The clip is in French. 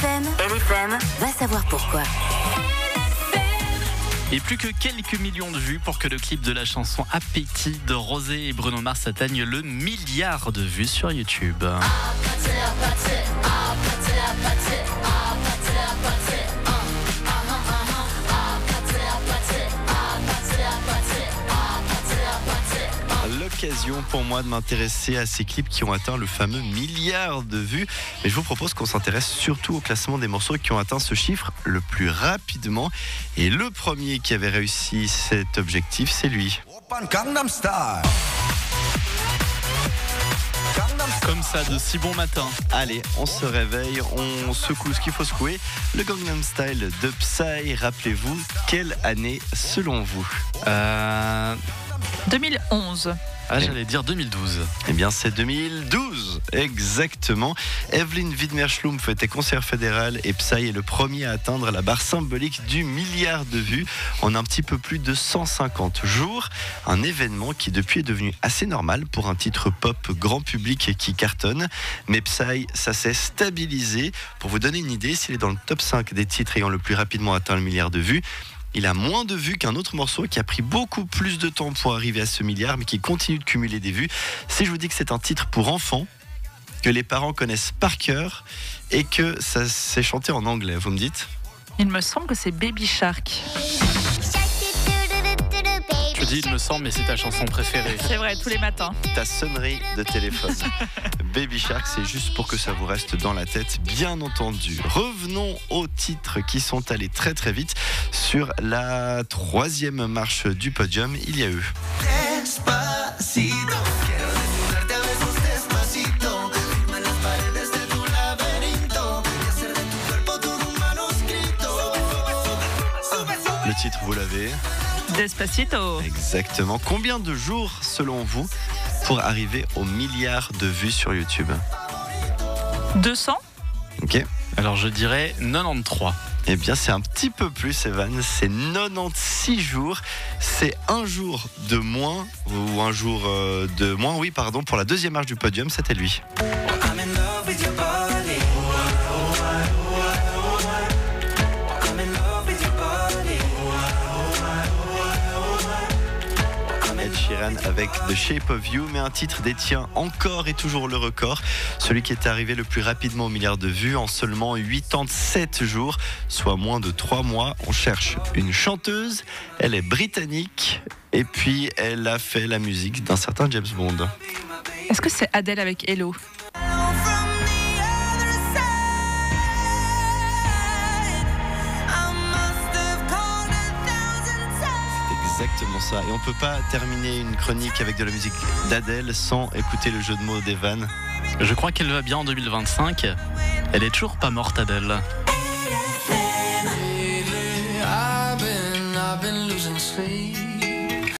LFM va savoir pourquoi. Et plus que quelques millions de vues pour que le clip de la chanson Appétit de Rosé et Bruno Mars atteigne le milliard de vues sur YouTube. L'occasion pour moi de m'intéresser à ces clips qui ont atteint le fameux milliard de vues. Mais je vous propose qu'on s'intéresse surtout au classement des morceaux qui ont atteint ce chiffre le plus rapidement. Et le premier qui avait réussi cet objectif, c'est lui. Comme ça, de si bon matin. Allez, on se réveille, on secoue ce qu'il faut secouer. Le Gangnam Style de Psy, rappelez-vous, quelle année selon vous 2011. Ah, j'allais dire 2012. Eh bien, c'est 2012, exactement. Evelyn Widmer-Schlumpf était conseillère fédérale et Psy est le premier à atteindre la barre symbolique du milliard de vues en un petit peu plus de 150 jours. Un événement qui depuis est devenu assez normal pour un titre pop grand public et qui cartonne. Mais Psy, ça s'est stabilisé. Pour vous donner une idée, s'il est dans le top 5 des titres ayant le plus rapidement atteint le milliard de vues, il a moins de vues qu'un autre morceau qui a pris beaucoup plus de temps pour arriver à ce milliard, mais qui continue de cumuler des vues. Si je vous dis que c'est un titre pour enfants, que les parents connaissent par cœur et que ça s'est chanté en anglais, vous me dites ? Il me semble que c'est Baby Shark. Je dis, il me semble, mais c'est ta chanson préférée. C'est vrai, tous les matins. Ta sonnerie de téléphone. Baby Shark, c'est juste pour que ça vous reste dans la tête, bien entendu. Revenons aux titres qui sont allés très très vite. Sur la 3e marche du podium, il y a eu le titre, vous l'avez. Despacito. Exactement. Combien de jours, selon vous, pour arriver au milliard de vues sur YouTube ? 200. Ok. Alors je dirais 93. Eh bien c'est un petit peu plus, Evan, c'est 96 jours. C'est un jour de moins, ou un jour de moins, oui pardon, pour la 2e marche du podium, c'était lui. Avec The Shape of You, mais un titre détient encore et toujours le record, celui qui est arrivé le plus rapidement au milliard de vues en seulement 87 jours, soit moins de 3 mois. On cherche une chanteuse, elle est britannique et puis elle a fait la musique d'un certain James Bond. Est-ce que c'est Adele avec Hello ? Exactement ça. Et on peut pas terminer une chronique avec de la musique d'Adèle sans écouter le jeu de mots d'Evan. Je crois qu'elle va bien en 2025. Elle est toujours pas morte, Adèle. I've been losing sleep.